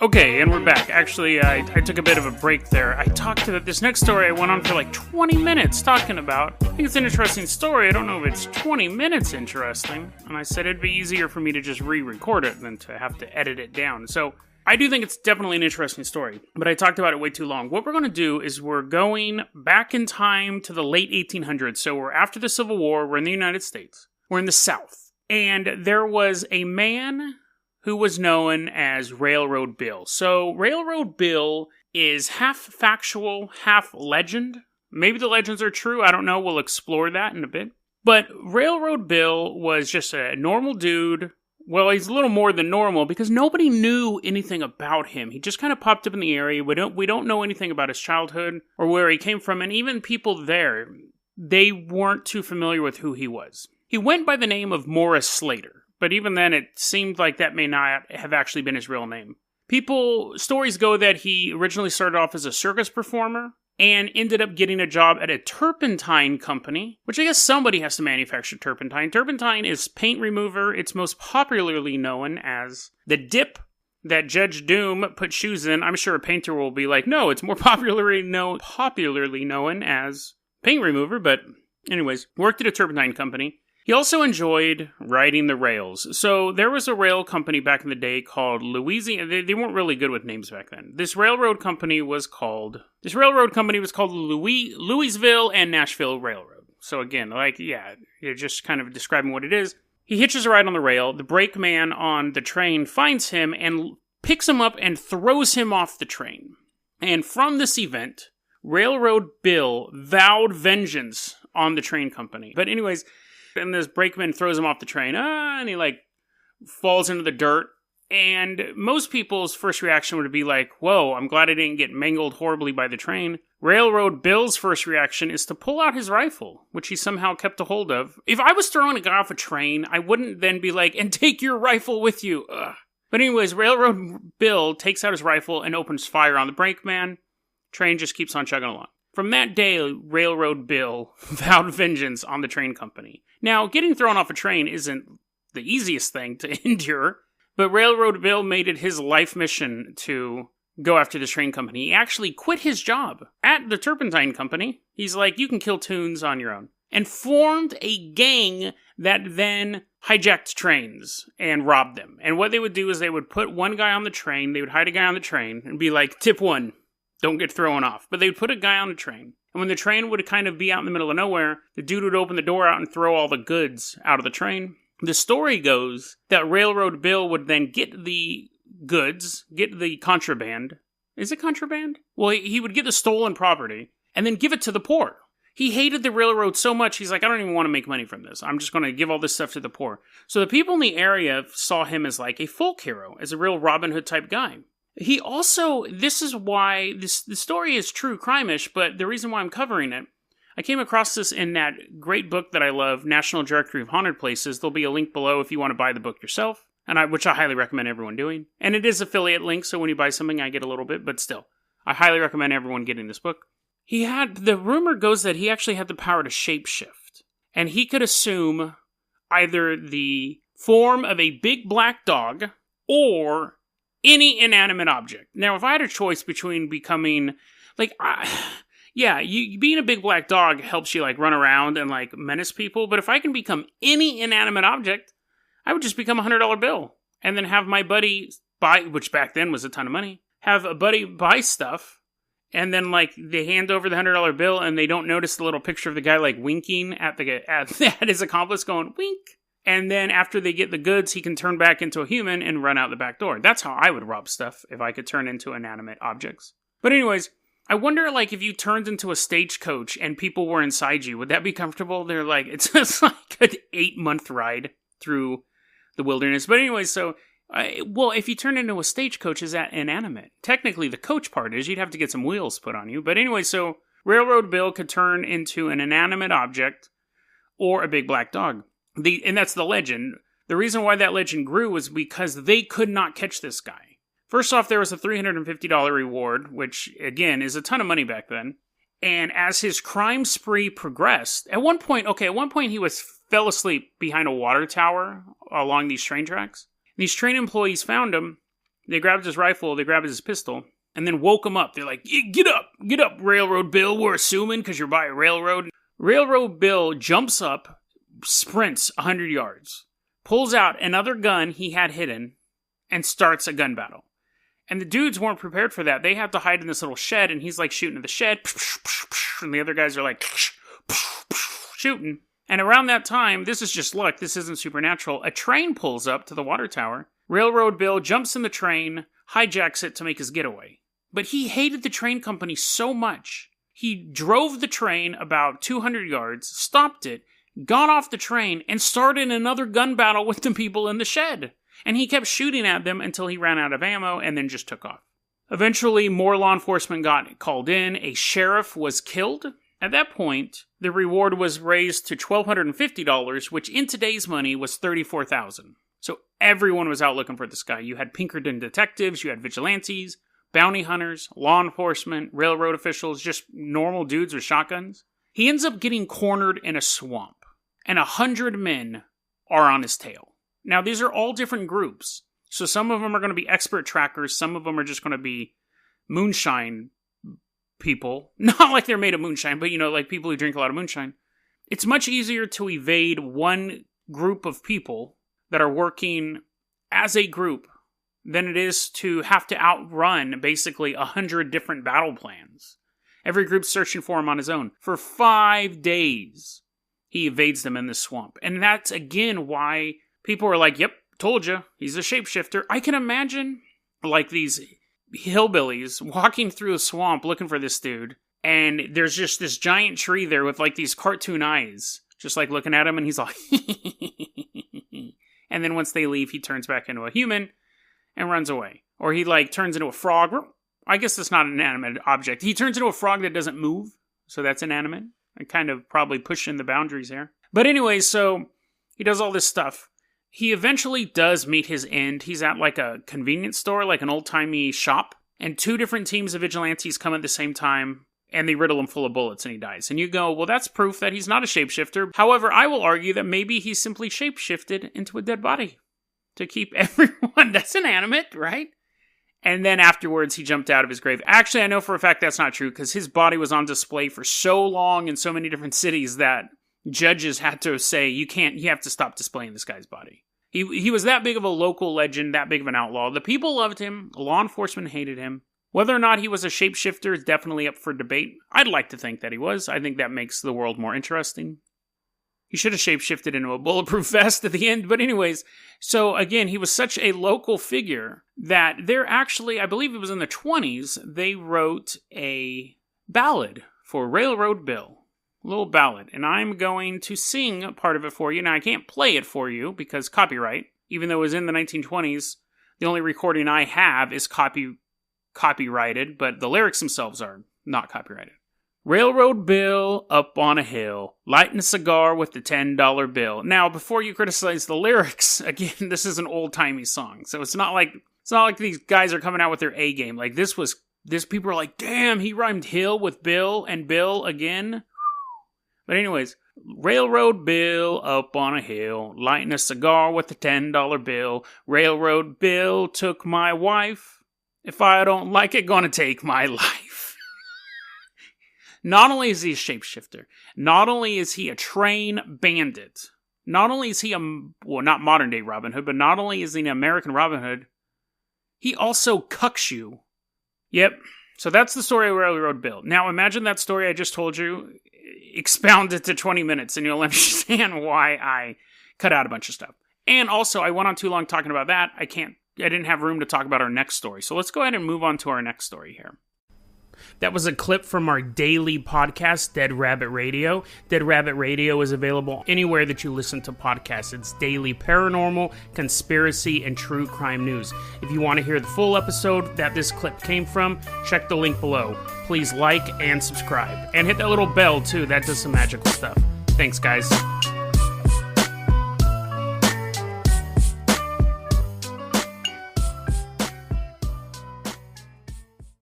Okay, and we're back. Actually, I took a bit of a break there. I talked to this next story I went on for like 20 minutes talking about. I think it's an interesting story. I don't know if it's 20 minutes interesting. And I said it'd be easier for me to just re-record it than to have to edit it down. So I do think it's definitely an interesting story, but I talked about it way too long. What we're going to do is we're going back in time to the late 1800s. So we're after the Civil War. We're in the United States. We're in the South. And there was a man who was known as Railroad Bill. So Railroad Bill is half factual, half legend. Maybe the legends are true. I don't know. We'll explore that in a bit. But Railroad Bill was just a normal dude. Well, he's a little more than normal because nobody knew anything about him. He just kind of popped up in the area. We don't know anything about his childhood or where he came from. And even people there, they weren't too familiar with who he was. He went by the name of Morris Slater. But even then, it seemed like that may not have actually been his real name. Stories go that he originally started off as a circus performer and ended up getting a job at a turpentine company, which I guess somebody has to manufacture turpentine. Turpentine is paint remover. It's most popularly known as the dip that Judge Doom put shoes in. I'm sure a painter will be like, no, it's more popularly known as paint remover. But anyways, worked at a turpentine company. He also enjoyed riding the rails. So there was a rail company back in the day called Louisiana. They weren't really good with names back then. This railroad company was called Louisville and Nashville Railroad. So again, you're just kind of describing what it is. He hitches a ride on the rail. The brakeman on the train finds him and picks him up and throws him off the train. And from this event, Railroad Bill vowed vengeance on the train company. But anyways, and this brakeman throws him off the train, and he, falls into the dirt. And most people's first reaction would be like, whoa, I'm glad I didn't get mangled horribly by the train. Railroad Bill's first reaction is to pull out his rifle, which he somehow kept a hold of. If I was throwing a guy off a train, I wouldn't then be like, and take your rifle with you. Ugh. But anyways, Railroad Bill takes out his rifle and opens fire on the brakeman. Train just keeps on chugging along. From that day, Railroad Bill vowed vengeance on the train company. Now, getting thrown off a train isn't the easiest thing to endure, but Railroad Bill made it his life mission to go after this train company. He actually quit his job at the turpentine company. He's like, you can kill tunes on your own. And formed a gang that then hijacked trains and robbed them. And what they would do is they would put one guy on the train, they would hide a guy on the train, and be like, tip one. Don't get thrown off. But they would put a guy on the train. And when the train would kind of be out in the middle of nowhere, the dude would open the door out and throw all the goods out of the train. The story goes that Railroad Bill would then get the goods, get the contraband. Is it contraband? Well, he would get the stolen property and then give it to the poor. He hated the railroad so much, he's like, I don't even want to make money from this. I'm just going to give all this stuff to the poor. So the people in the area saw him as like a folk hero, as a real Robin Hood type guy. He also, this is why, the story is true crime-ish, but the reason why I'm covering it, I came across this in that great book that I love, National Directory of Haunted Places. There'll be a link below if you want to buy the book yourself, which I highly recommend everyone doing. And it is affiliate link, so when you buy something, I get a little bit, but still, I highly recommend everyone getting this book. The rumor goes that he actually had the power to shapeshift, and he could assume either the form of a big black dog or any inanimate object. Now, if I had a choice between becoming, being a big black dog helps you, run around and, menace people, but if I can become any inanimate object, I would just become a $100 bill, and then have my buddy buy, which back then was a ton of money, have a buddy buy stuff, and then, they hand over the $100 bill, and they don't notice the little picture of the guy, winking at his accomplice, going, wink. And then after they get the goods, he can turn back into a human and run out the back door. That's how I would rob stuff, if I could turn into inanimate objects. But anyways, I wonder, if you turned into a stagecoach and people were inside you, would that be comfortable? They're like, it's just an 8-month ride through the wilderness. But anyways, so, if you turn into a stagecoach, is that inanimate? Technically, the coach part is you'd have to get some wheels put on you. But anyway, so Railroad Bill could turn into an inanimate object or a big black dog. And that's the legend. The reason why that legend grew was because they could not catch this guy. First off, there was a $350 reward, which, again, is a ton of money back then. And as his crime spree progressed, at one point he fell asleep behind a water tower along these train tracks. These train employees found him, They grabbed his rifle, they grabbed his pistol, and then woke him up. They're like, get up, Railroad Bill, we're assuming, because you're by a railroad. Railroad Bill jumps up, sprints 100 yards, pulls out another gun he had hidden, and starts a gun battle. And the dudes weren't prepared for that. They have to hide in this little shed, and he's like shooting at the shed, and the other guys are like shooting. And around that time, this is just luck, this isn't supernatural, a train pulls up to the water tower. Railroad Bill jumps in the train, hijacks it to make his getaway. But he hated the train company so much, he drove the train about 200 yards, stopped it, got off the train, and started another gun battle with the people in the shed. And he kept shooting at them until he ran out of ammo and then just took off. Eventually, more law enforcement got called in. A sheriff was killed. At that point, the reward was raised to $1,250, which in today's money was $34,000. So everyone was out looking for this guy. You had Pinkerton detectives, you had vigilantes, bounty hunters, law enforcement, railroad officials, just normal dudes with shotguns. He ends up getting cornered in a swamp, and 100 men are on his tail. Now, these are all different groups. So some of them are going to be expert trackers. Some of them are just going to be moonshine people. Not like they're made of moonshine, but, like people who drink a lot of moonshine. It's much easier to evade one group of people that are working as a group than it is to have to outrun basically 100 different battle plans. Every group's searching for him on his own. For 5 days, he evades them in this swamp. And that's, again, why people are like, yep, told you, he's a shapeshifter. I can imagine, like, these hillbillies walking through a swamp looking for this dude, and there's just this giant tree there with, like, these cartoon eyes, just, like, looking at him, and he's like, and then once they leave, he turns back into a human and runs away. Or he, like, turns into a frog. I guess that's not an inanimate object. He turns into a frog that doesn't move, so that's inanimate. I kind of probably pushing the boundaries here. But anyway, so he does all this stuff. He eventually does meet his end. He's at like a convenience store, like an old-timey shop, and 2 different teams of vigilantes come at the same time, and they riddle him full of bullets, and he dies. And you go, well, that's proof that he's not a shapeshifter. However, I will argue that maybe he simply shapeshifted into a dead body to keep everyone that's inanimate, right? And then afterwards, he jumped out of his grave. Actually, I know for a fact that's not true, because his body was on display for so long in so many different cities that judges had to say, you have to stop displaying this guy's body. He was that big of a local legend, that big of an outlaw. The people loved him. Law enforcement hated him. Whether or not he was a shapeshifter is definitely up for debate. I'd like to think that he was. I think that makes the world more interesting. He should have shapeshifted into a bulletproof vest at the end. But anyways, so again, he was such a local figure that they're actually, I believe it was in the 1920s, they wrote a ballad for Railroad Bill. A little ballad. And I'm going to sing part of it for you. Now, I can't play it for you because copyright. Even though it was in the 1920s, the only recording I have is copyrighted, but the lyrics themselves are not copyrighted. Railroad Bill up on a hill, lighting a cigar with the $10 bill. Now, before you criticize the lyrics, again, this is an old-timey song. So it's not like these guys are coming out with their A game. Like this people are like, damn, he rhymed hill with bill and bill again. But anyways, Railroad Bill up on a hill, lighting a cigar with a $10 bill. Railroad Bill took my wife. If I don't like it, gonna take my life. Not only is he a shapeshifter, not only is he a train bandit, not only is he not modern day Robin Hood, but not only is he an American Robin Hood, he also cucks you. Yep. So that's the story of Railroad Bill. Now imagine that story I just told you expounded to 20 minutes and you'll understand why I cut out a bunch of stuff. And also, I went on too long talking about that. I didn't have room to talk about our next story. So let's go ahead and move on to our next story here. That was a clip from our daily podcast, Dead Rabbit Radio. Dead Rabbit Radio is available anywhere that you listen to podcasts. It's daily paranormal, conspiracy, and true crime news. If you want to hear the full episode that this clip came from, check the link below. Please like and subscribe. And hit that little bell, too. That does some magical stuff. Thanks, guys.